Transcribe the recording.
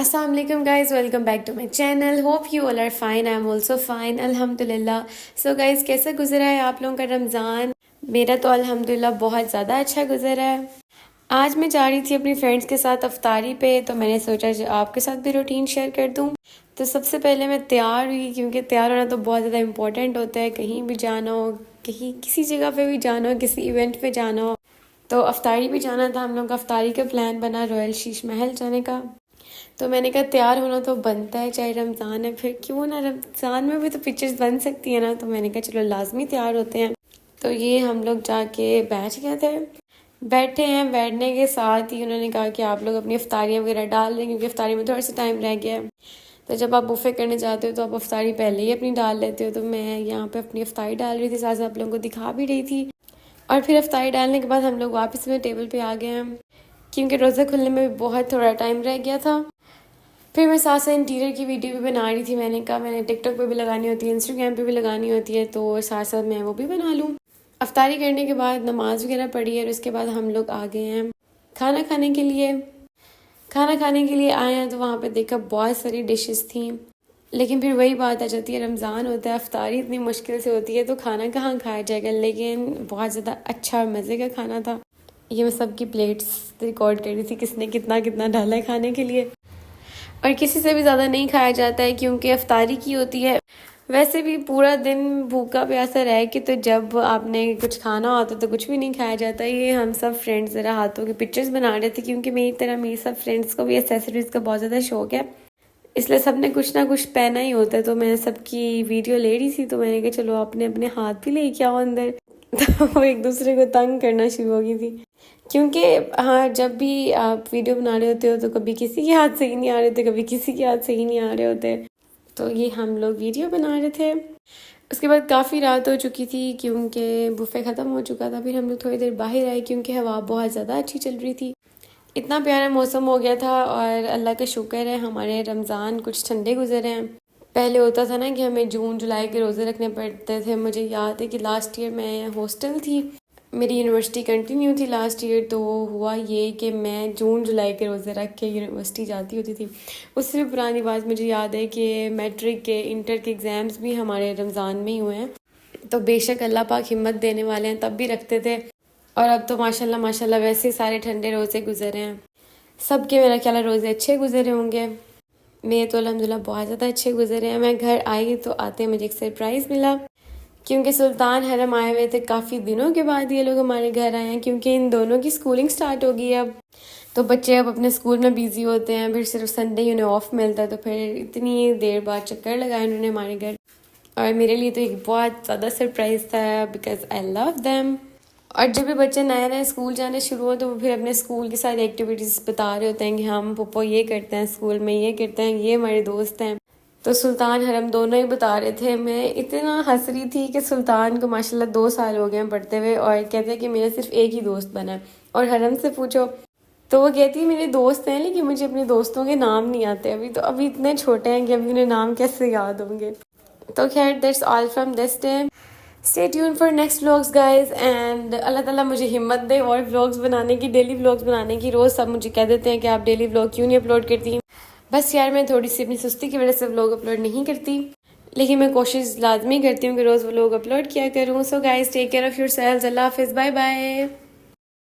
Assalamu alaikum guys, welcome back to my channel. Hope you all are fine. I'm also fine, अल्हम्दुलिल्लाह. So guys, कैसा गुजरा है आप लोगों का रमज़ान? मेरा तो अल्हम्दुलिल्लाह बहुत ज़्यादा अच्छा गुजरा है. आज मैं जा रही थी अपनी फ्रेंड्स के साथ अफ्तारी पे, तो मैंने सोचा जो आपके साथ भी रूटीन शेयर कर दूँ. तो सबसे पहले मैं तैयार हुई, क्योंकि तैयार होना तो बहुत ज़्यादा इम्पोर्टेंट होता है. कहीं भी जाना हो, कहीं किसी जगह पे भी जाना हो, किसी इवेंट पे जाना हो, तो अफ्तारी भी जाना था. हम लोग का अफ्तारी का प्लान बना रॉयल शीश महल जाने का. तो मैंने कहा तैयार होना तो बनता है, चाहे रमज़ान है, फिर क्यों ना रमज़ान में भी तो पिक्चर्स बन सकती है ना. तो मैंने कहा चलो लाजमी तैयार होते हैं. तो ये हम लोग जाके बैठ गए थे. बैठे हैं, बैठने के साथ ही उन्होंने कहा कि आप लोग अपनी अफ्तारियाँ वगैरह डाल दें, क्योंकि अफ्तारी में थोड़ा सा टाइम रह गया है. तो जब आप बुफे करने जाते हो तो आप अफ्तारी पहले ही अपनी डाल लेते हो. तो मैं यहाँ पे अपनी अफ्तारी डाल रही थी, साथ साथ आप लोगों को दिखा भी रही थी. और फिर अफ्तारी डालने के बाद हम लोग वापस में टेबल पे आ गए हैं, क्योंकि रोज़ा खुलने में भी बहुत थोड़ा टाइम रह गया था. फिर मैं साथ साथ इंटीरियर की वीडियो भी बना रही थी. मैंने कहा मैंने टिकटॉक पे भी लगानी होती है, इंस्टाग्राम पे भी लगानी होती है, तो साथ साथ मैं वो भी बना लूँ. अफ्तारी करने के बाद नमाज वगैरह पढ़ी है और उसके बाद हम लोग आ गए हैं खाना खाने के लिए. खाना खाने के लिए आए हैं तो वहाँ पे देखा बहुत सारी डिशेस थी. लेकिन फिर वही बात आ जाती है, रमज़ान होता है, अफ्तारी इतनी मुश्किल से होती है, तो खाना कहाँ खाया जाएगा. लेकिन बहुत ज़्यादा अच्छा और मज़े का खाना था. ये मैं सबकी प्लेट्स रिकॉर्ड कर रही थी, किसने कितना कितना डाला है खाने के लिए. और किसी से भी ज़्यादा नहीं खाया जाता है, क्योंकि अफ्तारी की होती है. वैसे भी पूरा दिन भूखा प्यासा रह के तो जब आपने कुछ खाना होता तो कुछ भी नहीं खाया जाता. ये हम सब फ्रेंड्स ज़रा हाथों के पिक्चर्स बना रहे थे, क्योंकि मेरी तरह मेरी सब फ्रेंड्स को भी एक्सेसरीज़ का बहुत ज़्यादा शौक है, इसलिए सब ने कुछ ना कुछ पहना ही होता है. तो मैं सबकी वीडियो ले रही थी, तो मैंने कहा चलो अपने अपने हाथ भी ले के आओ अंदर. तो वो एक दूसरे को तंग करना शुरू हो गई थी, क्योंकि हाँ जब भी आप वीडियो बना रहे होते हो तो कभी किसी के हाथ से ही नहीं आ रहे होते, कभी किसी के हाथ से ही नहीं आ रहे होते. तो ये हम लोग वीडियो बना रहे थे. उसके बाद काफ़ी रात हो चुकी थी, क्योंकि बुफे ख़त्म हो चुका था. फिर हम लोग थोड़ी देर बाहर आए, क्योंकि हवा बहुत ज़्यादा अच्छी चल रही थी. इतना प्यारा मौसम हो गया था, और अल्लाह का शुक्र है हमारे रमज़ान कुछ ठंडे गुजरे हैं. पहले होता था ना कि हमें जून जुलाई के रोज़े रखने पड़ते थे. मुझे याद है कि लास्ट ईयर मैं हॉस्टल थी, मेरी यूनिवर्सिटी कंटिन्यू थी लास्ट ईयर. तो हुआ ये कि मैं जून जुलाई के रोज़े रख के यूनिवर्सिटी जाती होती थी. उससे भी पुरानी बात मुझे याद है कि मैट्रिक के इंटर के एग्ज़ाम्स भी हमारे रमज़ान में ही हुए हैं. तो बेशक अल्लाह पाक हिम्मत देने वाले हैं, तब भी रखते थे. और अब तो माशाल्लाह माशाल्लाह वैसे ही सारे ठंडे रोज़े गुजरे हैं. सबके मेरा ख्याल है रोज़े अच्छे गुजरे होंगे. मेरे तो अल्हम्दुलिल्लाह बहुत ज़्यादा अच्छे गुजरे हैं. मैं घर आई तो आते मुझे एक सरप्राइज़ मिला, क्योंकि सुल्तान हरम आए हुए थे. काफ़ी दिनों के बाद ये लोग हमारे घर आए हैं, क्योंकि इन दोनों की स्कूलिंग स्टार्ट हो गई है अब. तो बच्चे अब अपने स्कूल में बिज़ी होते हैं, फिर सिर्फ संडे ही उन्हें ऑफ मिलता है. तो फिर इतनी देर बाद चक्कर लगाया उन्होंने हमारे घर, और मेरे लिए तो एक बहुत ज़्यादा सरप्राइज़ था, बिकॉज आई लव देम. और जब भी बच्चे नए नए स्कूल जाने शुरू हो तो वो फिर अपने स्कूल की सारी एक्टिविटीज़ बता रहे होते हैं कि हम पप्पो ये करते हैं स्कूल में, ये करते हैं, ये हमारे दोस्त हैं. तो सुल्तान हरम दोनों ही बता रहे थे. मैं इतना हंस रही थी कि सुल्तान को माशाल्लाह 2 साल हो गए हैं पढ़ते हुए, और कहते हैं कि मेरा सिर्फ एक ही दोस्त बना है. और हरम से पूछो तो वो कहती है मेरे दोस्त हैं, लेकिन मुझे अपने दोस्तों के नाम नहीं आते अभी. तो अभी इतने छोटे हैं कि अभी उन्हें नाम कैसे याद होंगे. तो खैर that's all from this day. Stay tune for next vlogs guys. And Allah ताला मुझे हिम्मत दे और व्लॉग्स बनाने की, डेली व्लॉग्स बनाने की. रोज़ सब मुझे कह देते हैं कि आप डेली व्लॉग क्यों नहीं अपलोड करती. बस यार मैं थोड़ी सी अपनी सुस्ती की वजह से व्लॉग अपलोड नहीं करती, लेकिन मैं कोशिश लाजमी करती हूँ कि रोज़ व्लॉग अपलोड किया करूँ. So guys take care of yourselves. Allah हाफिज़, बाय बाय.